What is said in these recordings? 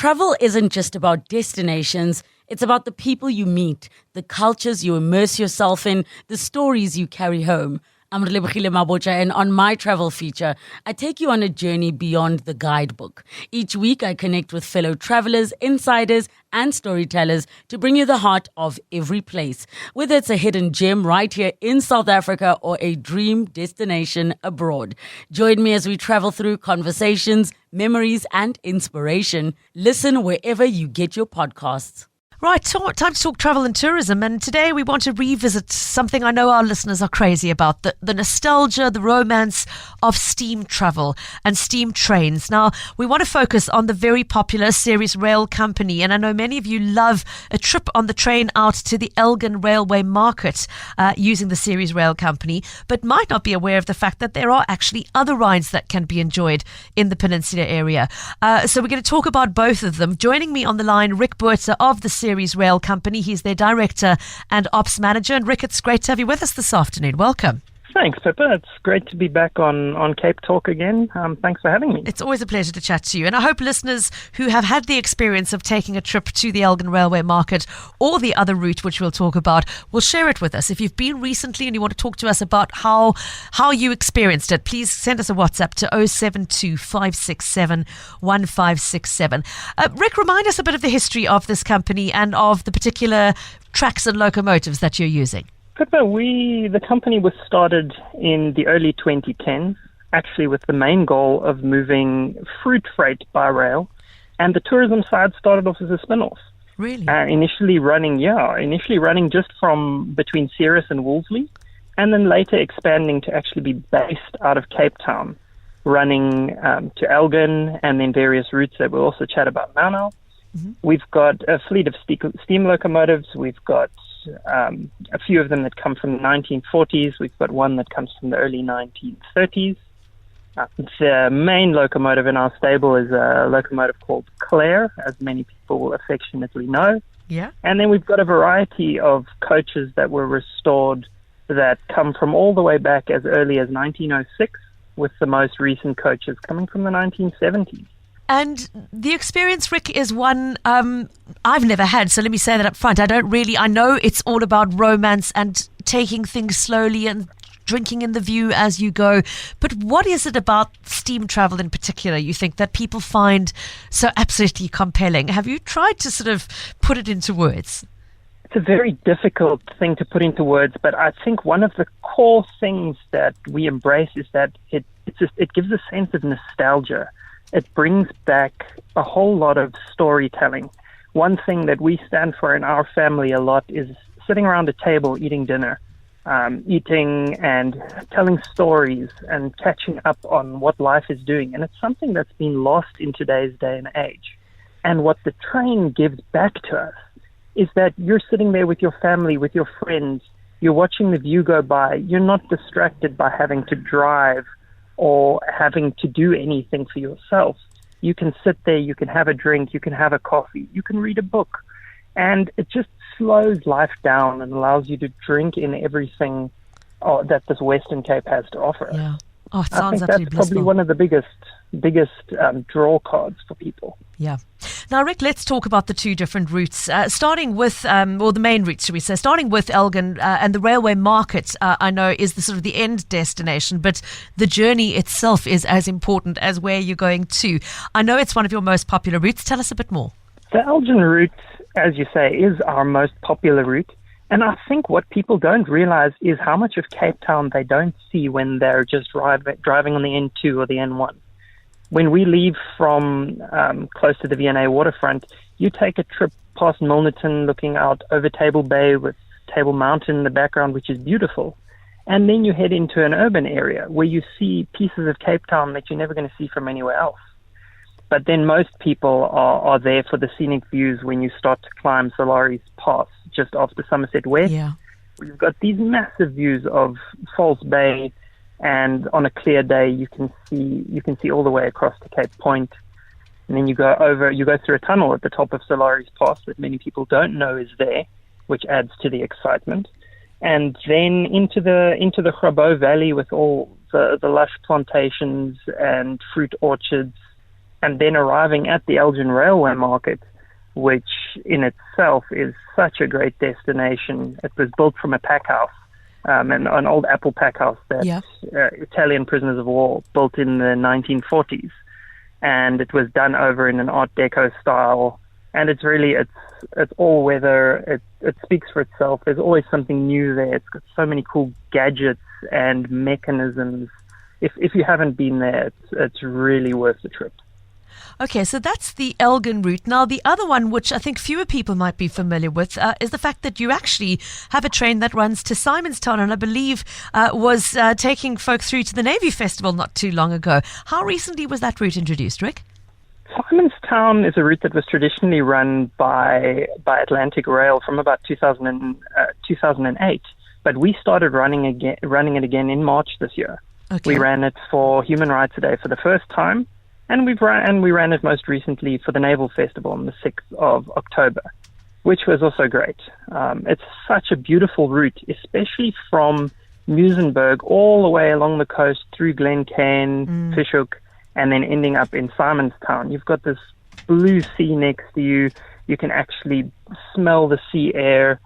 Travel isn't just about destinations, it's about the people you meet, the cultures you immerse yourself in, the stories you carry home. I'm Relebogile Mabocha, and on my travel feature, I take you on a journey beyond the guidebook. Each week, I connect with fellow travelers, insiders, and storytellers to bring you the heart of every place. Whether it's a hidden gem right here in South Africa or a dream destination abroad. Join me as we travel through conversations, memories, and inspiration. Listen wherever you get your podcasts. Right, time to talk travel and tourism, and today we want to revisit something I know our listeners are crazy about, the nostalgia, the romance of steam travel and steam trains. Now, we want to focus on the very popular Ceres Rail Company, and I know many of you love a trip on the train out to the Elgin railway market using the Ceres Rail Company, but might not be aware of the fact that there are actually other rides that can be enjoyed in the peninsula area. So we're going to talk about both of them. Joining me on the line, Rick Botha of the Ceres Rail Company. He's their director and ops manager. And Rick, it's great to have you with us this afternoon. Welcome. Thanks, Pippa. It's great to be back on CapeTalk again. Thanks for having me. It's always a pleasure to chat to you. And I hope listeners who have had the experience of taking a trip to the Elgin Railway Market or the other route, which we'll talk about, will share it with us. If you've been recently and you want to talk to us about how you experienced it, please send us a WhatsApp to 072 567 1567. Rick, remind us a bit of the history of this company and of the particular tracks and locomotives that you're using. Pippa, the company was started in the early 2010s, actually with the main goal of moving fruit freight by rail, and the tourism side started off as a spin-off. Really? Initially running just from between Ceres and Wolseley, and then later expanding to actually be based out of Cape Town, running to Elgin, and then various routes that we'll also chat about now. Mm-hmm. We've got a fleet of steam locomotives. We've got a few of them that come from the 1940s. We've got one that comes from the early 1930s. The main locomotive in our stable is a locomotive called Claire, as many people will affectionately know. Yeah. And then we've got a variety of coaches that were restored that come from all the way back as early as 1906, with the most recent coaches coming from the 1970s. And the experience, Rick, is one I've never had. So let me say that up front. I know it's all about romance and taking things slowly and drinking in the view as you go. But what is it about steam travel in particular you think that people find so absolutely compelling? Have you tried to sort of put it into words? It's a very difficult thing to put into words, but I think one of the core things that we embrace is that it gives a sense of nostalgia. It brings back a whole lot of storytelling. One thing that we stand for in our family a lot is sitting around a table eating dinner, eating and telling stories and catching up on what life is doing. And it's something that's been lost in today's day and age. And what the train gives back to us is that you're sitting there with your family, with your friends, you're watching the view go by, you're not distracted by having to drive or having to do anything for yourself. You can sit there, you can have a drink, you can have a coffee, you can read a book, and it just slows life down and allows you to drink in everything that this Western Cape has to offer. Yeah. Oh, it sounds I think absolutely that's probably blissful. one of the biggest draw cards for people. Yeah. Now, Rick, let's talk about the two different routes, starting with, or the main routes, should we say, starting with Elgin and the railway market, I know is the sort of the end destination, but the journey itself is as important as where you're going to. I know it's one of your most popular routes. Tell us a bit more. The Elgin route, as you say, is our most popular route. And I think what people don't realize is how much of Cape Town they don't see when they're just driving on the N2 or the N1. When we leave from close to the V&A waterfront, you take a trip past Milnerton, looking out over Table Bay with Table Mountain in the background, which is beautiful. And then you head into an urban area where you see pieces of Cape Town that you're never going to see from anywhere else. But then most people are there for the scenic views when you start to climb Solaris Pass just after Somerset West. Yeah. You've got these massive views of False Bay, and on a clear day you can see all the way across to Cape Point. And then you go through a tunnel at the top of Solaris Pass that many people don't know is there, which adds to the excitement. And then into the Grabo Valley with all the lush plantations and fruit orchards, and then arriving at the Elgin Railway Market, which in itself is such a great destination. It was built from a pack house, an old apple pack house that Italian prisoners of war built in the 1940s. And it was done over in an Art Deco style. And it's all weather. It speaks for itself. There's always something new there. It's got so many cool gadgets and mechanisms. If you haven't been there, it's really worth the trip. Okay, so that's the Elgin route. Now, the other one, which I think fewer people might be familiar with, is the fact that you actually have a train that runs to Simonstown, and I believe was taking folk through to the Navy Festival not too long ago. How recently was that route introduced, Rick? Simonstown is a route that was traditionally run by Atlantic Rail from about 2008, but we started running it again in March this year. Okay. We ran it for Human Rights Day for the first time. And we ran it most recently for the Naval Festival on the 6th of October, which was also great. It's such a beautiful route, especially from Muizenberg all the way along the coast through Glencairn, Fishhook, and then ending up in Simonstown. You've got this blue sea next to you. You can actually smell the sea air.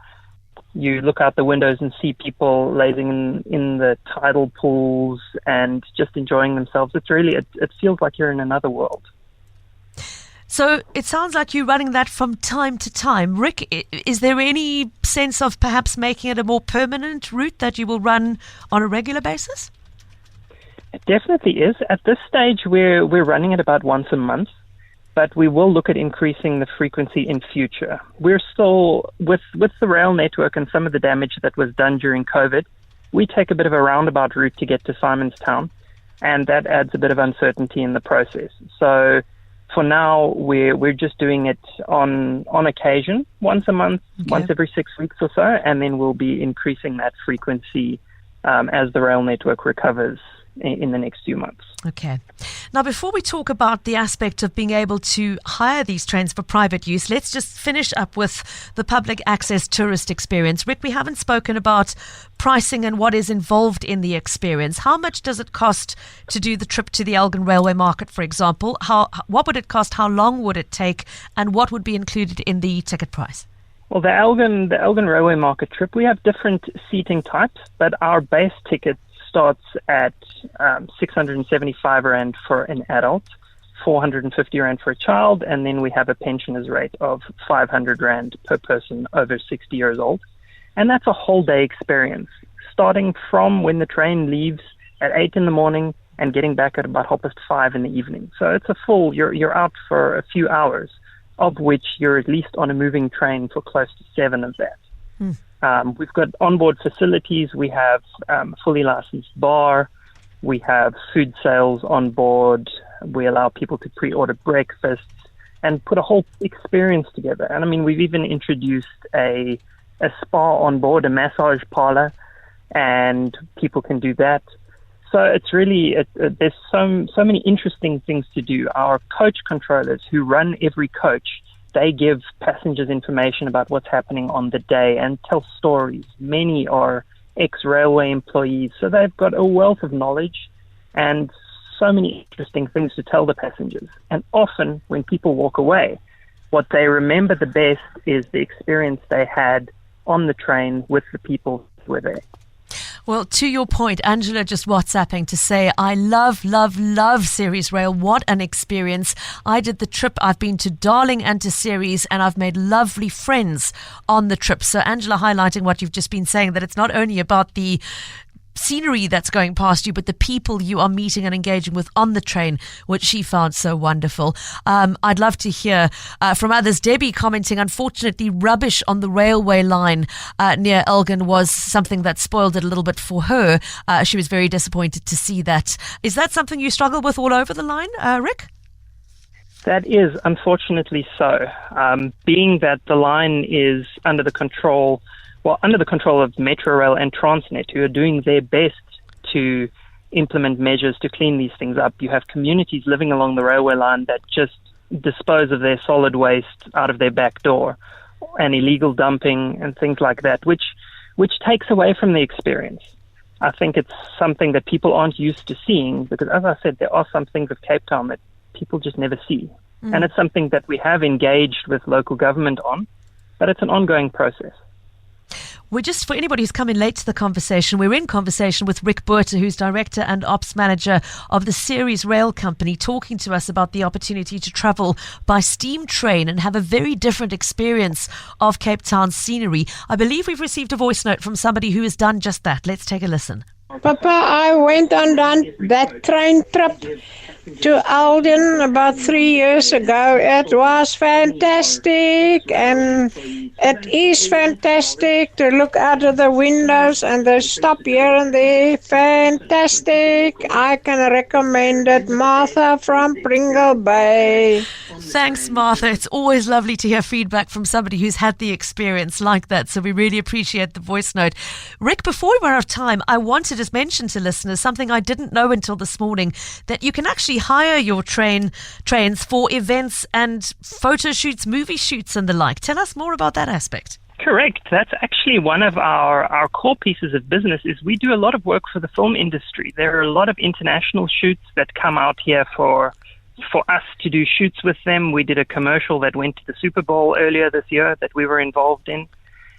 You look out the windows and see people lazing in the tidal pools and just enjoying themselves. It's really, it feels like you're in another world. So it sounds like you're running that from time to time. Rick, is there any sense of perhaps making it a more permanent route that you will run on a regular basis? It definitely is. At this stage, we're running it about once a month, but we will look at increasing the frequency in future. We're still, with the rail network and some of the damage that was done during COVID, we take a bit of a roundabout route to get to Simonstown, and that adds a bit of uncertainty in the process. So for now, we're just doing it on occasion, once a month, once every 6 weeks or so, and then we'll be increasing that frequency as the rail network recovers in the next few months. Okay. Now, before we talk about the aspect of being able to hire these trains for private use, let's just finish up with the public access tourist experience. Rick, we haven't spoken about pricing and what is involved in the experience. How much does it cost to do the trip to the Elgin Railway Market, for example? What would it cost? How long would it take? And what would be included in the ticket price? Well, the Elgin Railway Market trip, we have different seating types, but our base ticket starts at 675 Rand for an adult, 450 Rand for a child, and then we have a pensioners rate of 500 Rand per person over 60 years old. And that's a whole day experience, starting from when the train leaves at 8 in the morning and getting back at about 5:30 in the evening. So it's a full, you're out for a few hours, of which you're at least on a moving train for close to 7 of that. We've got onboard facilities. We have fully licensed bar. We have food sales on board. We allow people to pre-order breakfasts and put a whole experience together. And I mean, we've even introduced a spa on board, a massage parlor, and people can do that. So it's really, there's so many interesting things to do. Our coach controllers who run every coach, they give passengers information about what's happening on the day and tell stories. Many are ex-railway employees, so they've got a wealth of knowledge and so many interesting things to tell the passengers. And often when people walk away, what they remember the best is the experience they had on the train with the people who were there. Well, to your point, Angela just WhatsApping to say, I love Ceres Rail. What an experience. I did the trip. I've been to Darling and to Ceres, and I've made lovely friends on the trip. So Angela highlighting what you've just been saying, that it's not only about the scenery that's going past you, but the people you are meeting and engaging with on the train, which she found so wonderful. I'd love to hear from others. Debbie commenting, unfortunately, rubbish on the railway line near Elgin was something that spoiled it a little bit for her. She was very disappointed to see that. Is that something you struggle with all over the line, Rick? That is unfortunately so. Being that the line is under the control of Metrorail and Transnet, who are doing their best to implement measures to clean these things up. You have communities living along the railway line that just dispose of their solid waste out of their back door, and illegal dumping and things like that, which takes away from the experience. I think it's something that people aren't used to seeing, because as I said, there are some things of Cape Town that people just never see. And it's something that we have engaged with local government on, but it's an ongoing process. We're just, for anybody who's come in late to the conversation, we're in conversation with Rick Botha, who's Director and Ops Manager of the Ceres Rail Company, talking to us about the opportunity to travel by steam train and have a very different experience of Cape Town's scenery. I believe we've received a voice note from somebody who has done just that. Let's take a listen. Papa, I went on that train trip to Elgin about 3 years ago. It was fantastic, and it is fantastic to look out of the windows and the stop here and there. Fantastic. I can recommend it. Martha from Pringle Bay. Thanks, Martha. It's always lovely to hear feedback from somebody who's had the experience like that, so we really appreciate the voice note. Rick, before we run out of time, I wanted to mention to listeners something I didn't know until this morning, that you can actually hire your trains for events and photo shoots, movie shoots and the like. Tell us more about that aspect. Correct. That's actually one of our core pieces of business. Is we do a lot of work for the film industry. There are a lot of international shoots that come out here for us to do shoots with them. We did a commercial that went to the Super Bowl earlier this year that we were involved in.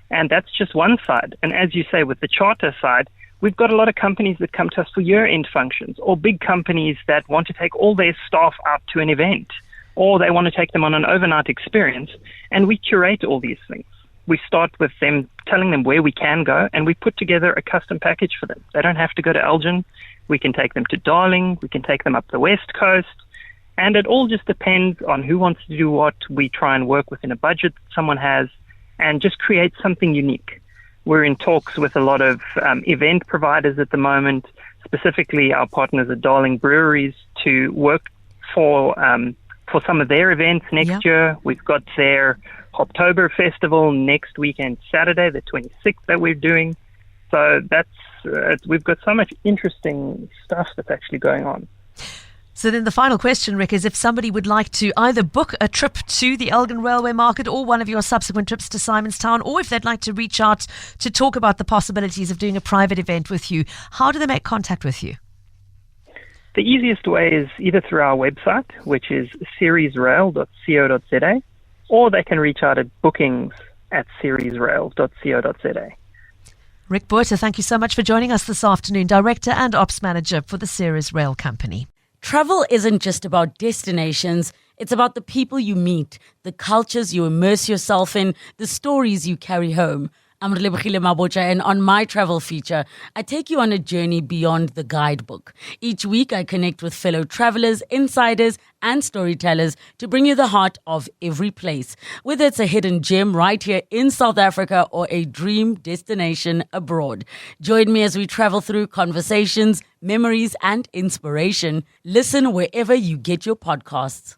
And that's just one side. And as you say, with the charter side, we've got a lot of companies that come to us for year-end functions, or big companies that want to take all their staff out to an event, or they want to take them on an overnight experience, and we curate all these things. We start with them, telling them where we can go, and we put together a custom package for them. They don't have to go to Elgin. We can take them to Darling. We can take them up the West Coast, and it all just depends on who wants to do what. We try and work within a budget that someone has and just create something unique. We're in talks with a lot of event providers at the moment, specifically our partners at Darling Breweries, to work for some of their events next year. We've got their October Festival next weekend, Saturday, the 26th, that we're doing. So we've got so much interesting stuff that's actually going on. So then the final question, Rick, is if somebody would like to either book a trip to the Elgin Railway Market or one of your subsequent trips to Simonstown, or if they'd like to reach out to talk about the possibilities of doing a private event with you, how do they make contact with you? The easiest way is either through our website, which is ceresrail.co.za, or they can reach out at bookings@ceresrail.co.za. Rick Botha, thank you so much for joining us this afternoon, Director and Ops Manager for the Ceres Rail Company. Travel isn't just about destinations. It's about the people you meet, the cultures you immerse yourself in, the stories you carry home. I'm Relebogile Mabotja, and on my travel feature, I take you on a journey beyond the guidebook. Each week, I connect with fellow travelers, insiders, and storytellers to bring you the heart of every place, whether it's a hidden gem right here in South Africa or a dream destination abroad. Join me as we travel through conversations, memories, and inspiration. Listen wherever you get your podcasts.